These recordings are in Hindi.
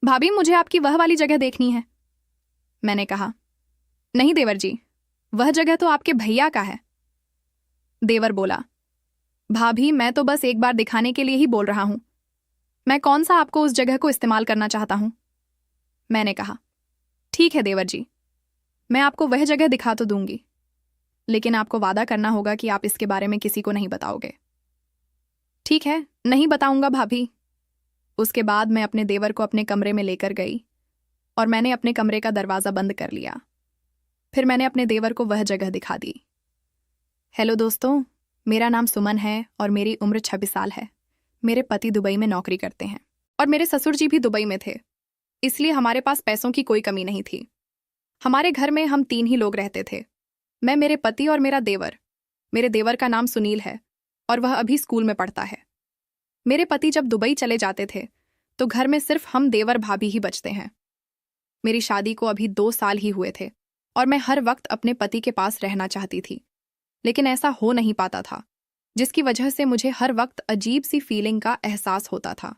भाभी, मुझे आपकी वह वाली जगह देखनी है। मैंने कहा, नहीं देवर जी, वह जगह तो आपके भैया का है। देवर बोला, भाभी, मैं तो बस एक बार दिखाने के लिए ही बोल रहा हूं। मैं कौन सा आपको उस जगह को इस्तेमाल करना चाहता हूं। मैंने कहा, ठीक है देवर जी, मैं आपको वह जगह दिखा तो दूंगी, लेकिन आपको वादा करना होगा कि आप इसके बारे में किसी को नहीं बताओगे। ठीक है, नहीं बताऊंगा भाभी। उसके बाद मैं अपने देवर को अपने कमरे में लेकर गई और मैंने अपने कमरे का दरवाज़ा बंद कर लिया। फिर मैंने अपने देवर को वह जगह दिखा दी। हेलो दोस्तों, मेरा नाम सुमन है और मेरी उम्र 26 साल है। मेरे पति दुबई में नौकरी करते हैं और मेरे ससुर जी भी दुबई में थे, इसलिए हमारे पास पैसों की कोई कमी नहीं थी। हमारे घर में हम 3 ही लोग रहते थे, मैं, मेरे पति और मेरा देवर। मेरे देवर का नाम सुनील है और वह अभी स्कूल में पढ़ता है। मेरे पति जब दुबई चले जाते थे तो घर में सिर्फ हम देवर भाभी ही बचते हैं। मेरी शादी को अभी 2 साल ही हुए थे और मैं हर वक्त अपने पति के पास रहना चाहती थी, लेकिन ऐसा हो नहीं पाता था, जिसकी वजह से मुझे हर वक्त अजीब सी फीलिंग का एहसास होता था।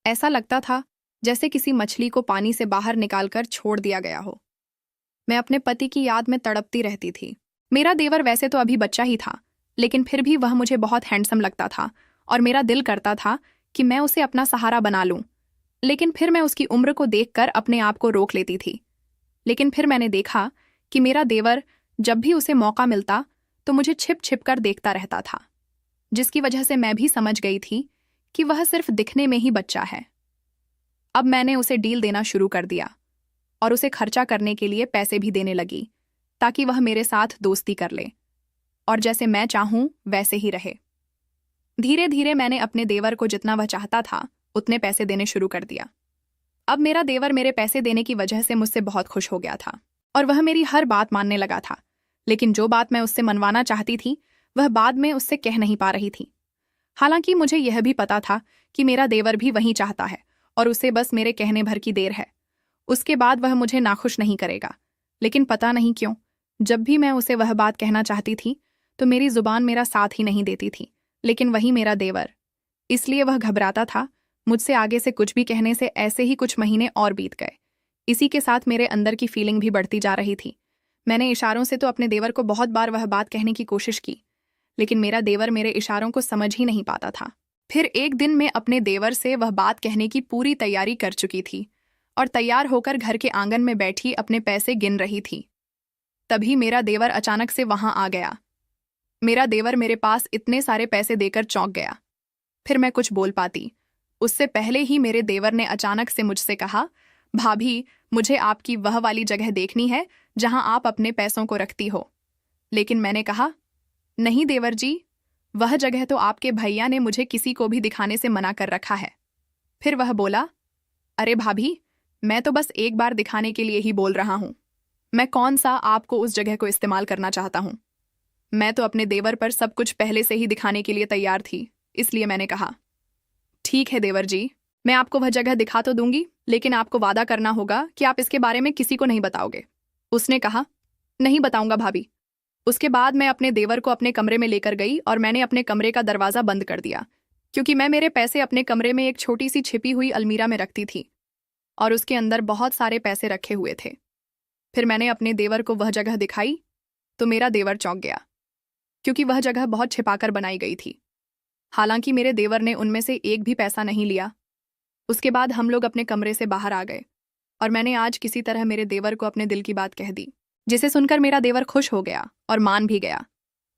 ऐसा लगता था जैसे किसी मछली को पानी से बाहर निकालकर छोड़ दिया गया हो। मैं अपने पति की याद में तड़पती रहती थी। मेरा देवर वैसे तो अभी बच्चा ही था, लेकिन फिर भी वह मुझे बहुत हैंडसम लगता था और मेरा दिल करता था कि मैं उसे अपना सहारा बना लूं। लेकिन फिर मैं उसकी उम्र को देखकर अपने आप को रोक लेती थी। लेकिन फिर मैंने देखा कि मेरा देवर जब भी उसे मौका मिलता तो मुझे छिप छिप कर देखता रहता था, जिसकी वजह से मैं भी समझ गई थी कि वह सिर्फ दिखने में ही बच्चा है। अब मैंने उसे डील देना शुरू कर दिया और उसे खर्चा करने के लिए पैसे भी देने लगी, ताकि वह मेरे साथ दोस्ती कर ले और जैसे मैं चाहूं वैसे ही रहे। धीरे धीरे मैंने अपने देवर को जितना वह चाहता था उतने पैसे देने शुरू कर दिया। अब मेरा देवर मेरे पैसे देने की वजह से मुझसे बहुत खुश हो गया था और वह मेरी हर बात मानने लगा था। लेकिन जो बात मैं उससे मनवाना चाहती थी वह बाद में उससे कह नहीं पा रही थी। हालांकि मुझे यह भी पता था कि मेरा देवर भी वही चाहता है और उसे बस मेरे कहने भर की देर है। उसके बाद वह मुझे नाखुश नहीं करेगा। लेकिन पता नहीं क्यों, जब भी मैं उसे वह बात कहना चाहती थी तो मेरी जुबान मेरा साथ ही नहीं देती थी। लेकिन वही मेरा देवर, इसलिए वह घबराता था। मुझसे आगे से कुछ भी कहने से ऐसे ही कुछ महीने और बीत गए। इसी के साथ मेरे अंदर की फीलिंग भी बढ़ती जा रही थी। मैंने इशारों से तो अपने देवर को बहुत बार वह बात कहने की कोशिश की, लेकिन मेरा देवर मेरे इशारों को समझ ही नहीं पाता था। फिर एक दिन मैं अपने देवर से वह बात कहने की पूरी तैयारी कर चुकी थी और तैयार होकर घर के आंगन में बैठी अपने पैसे गिन रही थी। तभी मेरा देवर अचानक से वहां आ गया। मेरा देवर मेरे पास इतने सारे पैसे देकर चौंक गया। फिर मैं कुछ बोल पाती, उससे पहले ही मेरे देवर ने अचानक से मुझसे कहा, भाभी, मुझे आपकी वह वाली जगह देखनी है जहां आप अपने पैसों को रखती हो। लेकिन मैंने कहा, नहीं देवर जी, वह जगह तो आपके भैया ने मुझे किसी को भी दिखाने से मना कर रखा है। फिर वह बोला, अरे भाभी, मैं तो बस एक बार दिखाने के लिए ही बोल रहा हूं। मैं कौन सा आपको उस जगह को इस्तेमाल करना चाहता हूं। मैं तो अपने देवर पर सब कुछ पहले से ही दिखाने के लिए तैयार थी, इसलिए मैंने कहा, ठीक है देवर जी, मैं आपको वह जगह दिखा तो दूंगी, लेकिन आपको वादा करना होगा कि आप इसके बारे में किसी को नहीं बताओगे। उसने कहा, नहीं बताऊंगा भाभी। उसके बाद मैं अपने देवर को अपने कमरे में लेकर गई और मैंने अपने कमरे का दरवाज़ा बंद कर दिया, क्योंकि मैं मेरे पैसे अपने कमरे में एक छोटी सी छिपी हुई अलमीरा में रखती थी और उसके अंदर बहुत सारे पैसे रखे हुए थे। फिर मैंने अपने देवर को वह जगह दिखाई तो मेरा देवर चौंक गया, क्योंकि वह जगह बहुत छिपाकर बनाई गई थी। हालांकि मेरे देवर ने उनमें से एक भी पैसा नहीं लिया। उसके बाद हम लोग अपने कमरे से बाहर आ गए और मैंने आज किसी तरह मेरे देवर को अपने दिल की बात कह दी, जिसे सुनकर मेरा देवर खुश हो गया और मान भी गया।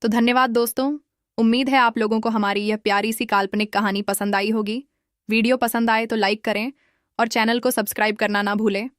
तो धन्यवाद दोस्तों। उम्मीद है आप लोगों को हमारी यह प्यारी सी काल्पनिक कहानी पसंद आई होगी। वीडियो पसंद आए तो लाइक करें और चैनल को सब्सक्राइब करना ना भूलें।